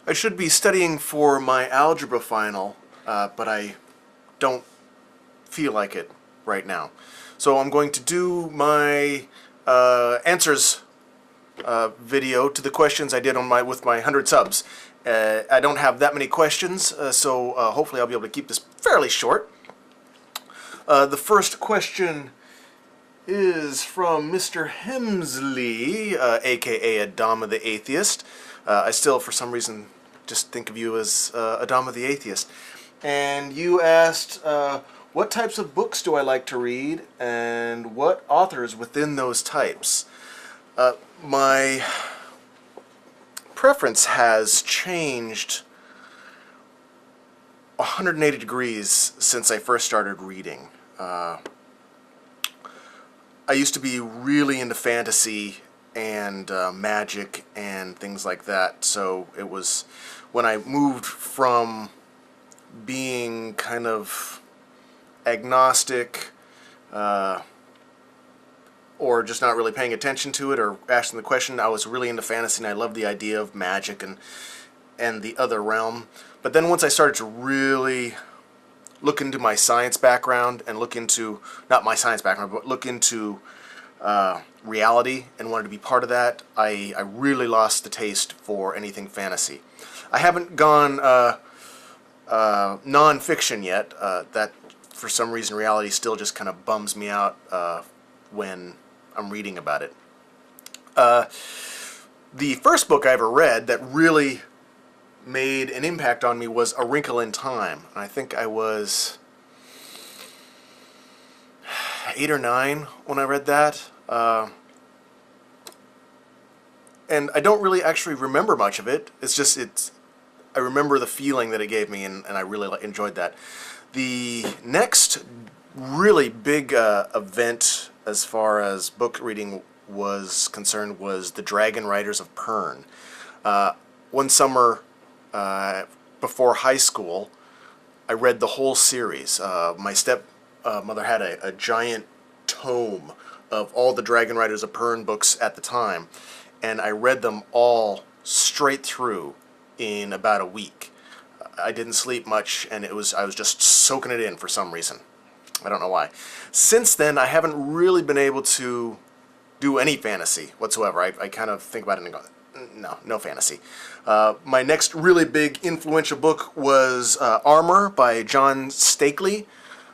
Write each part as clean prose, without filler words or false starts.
I should be studying for my algebra final, but I don't feel like it right now. So I'm going to do my answers video to the questions I did on with my 100 subs. I don't have that many questions, so hopefully I'll be able to keep this fairly short. The first question is from Mr. Hemsley, aka Adama the Atheist. I still, for some reason, just think of you as Adama the Atheist. And you asked, what types of books do I like to read, and what authors within those types? My preference has changed 180 degrees since I first started reading. I used to be really into fantasy and magic and things like that, so it was when I moved from being kind of agnostic or just not really paying attention to it or asking the question. I was really into fantasy and I loved the idea of magic and the other realm. But then once I started to really look into my science background and look into, not my science background, but look into reality and wanted to be part of that, I really lost the taste for anything fantasy. I haven't gone non-fiction yet. That, for some reason, reality still just kind of bums me out when I'm reading about it. The first book I ever read that really made an impact on me was A Wrinkle in Time. And I think I was 8 or 9 when I read that. And I don't really actually remember much of it. It's just, I remember the feeling that it gave me, and I really enjoyed that. The next really big event as far as book reading was concerned was The Dragon Riders of Pern. One summer before high school, I read the whole series. My stepmother had a giant tome of all the Dragon Riders of Pern books at the time, and I read them all straight through in about a week. I didn't sleep much, and I was just soaking it in for some reason. I don't know why. Since then, I haven't really been able to do any fantasy whatsoever. I kind of think about it and go, no fantasy. My next really big influential book was Armor by John Stakely.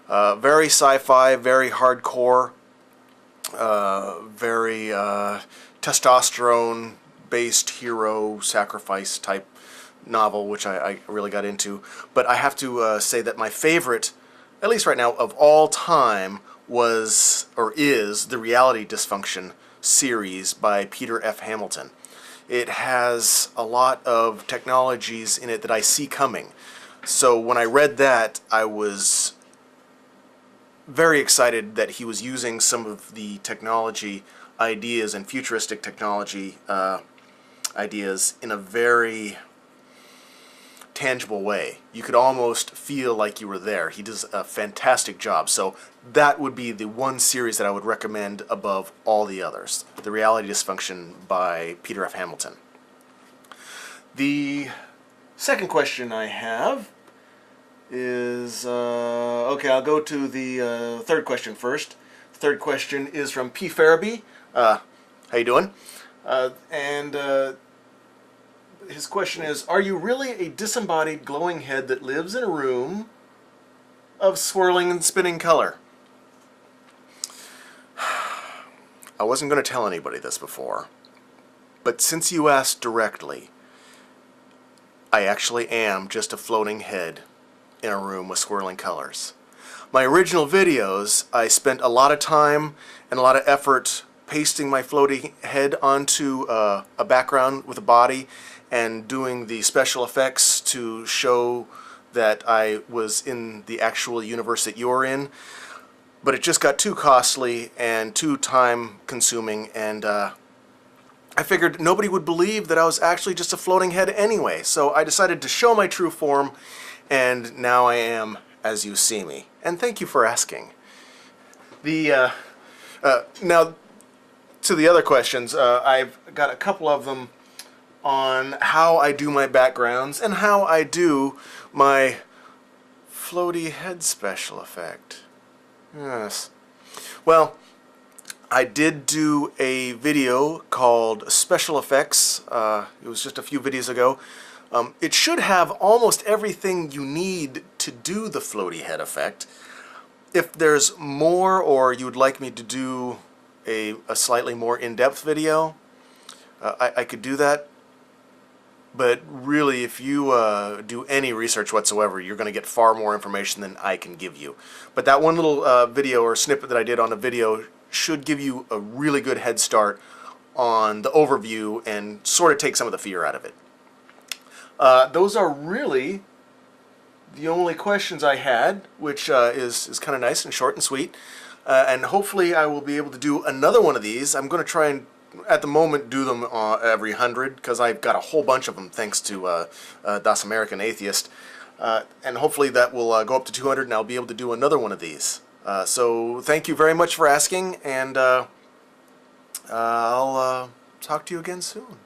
Very sci-fi, very hardcore, very testosterone-based hero sacrifice type novel, which I really got into. But I have to say that my favorite, at least right now, of all time was, or is, the Reality Dysfunction series by Peter F. Hamilton. It has a lot of technologies in it that I see coming. So when I read that, I was very excited that he was using some of the technology ideas and futuristic technology ideas in a very tangible way. You could almost feel like you were there. He does a fantastic job. So that would be the one series that I would recommend above all the others. The Reality Dysfunction by Peter F. Hamilton. The second question I have is, okay, I'll go to the third question first. The third question is from P. Farabee. How you doing? His question is, are you really a disembodied glowing head that lives in a room of swirling and spinning color? I wasn't going to tell anybody this before, but since you asked directly, I actually am just a floating head in a room with swirling colors. My original videos, I spent a lot of time and a lot of effort pasting my floating head onto a background with a body and doing the special effects to show that I was in the actual universe that you're in. But it just got too costly and too time consuming, and I figured nobody would believe that I was actually just a floating head anyway. So I decided to show my true form, and now I am as you see me. And thank you for asking. Now, to the other questions, I've got a couple of them on how I do my backgrounds and how I do my floaty head special effect. Yes. Well, I did do a video called Special Effects. It was just a few videos ago. It should have almost everything you need to do the floaty head effect. If there's more, or you would like me to do a slightly more in-depth video, I could do that. But really, if you do any research whatsoever, you're going to get far more information than I can give you. But that one little video or snippet that I did on a video should give you a really good head start on the overview and sort of take some of the fear out of it. Those are really the only questions I had, which is kind of nice and short and sweet. And hopefully I will be able to do another one of these. I'm going to try and, at the moment, do them every 100, because I've got a whole bunch of them thanks to Das American Atheist. And hopefully that will go up to 200 and I'll be able to do another one of these. So thank you very much for asking, and I'll talk to you again soon.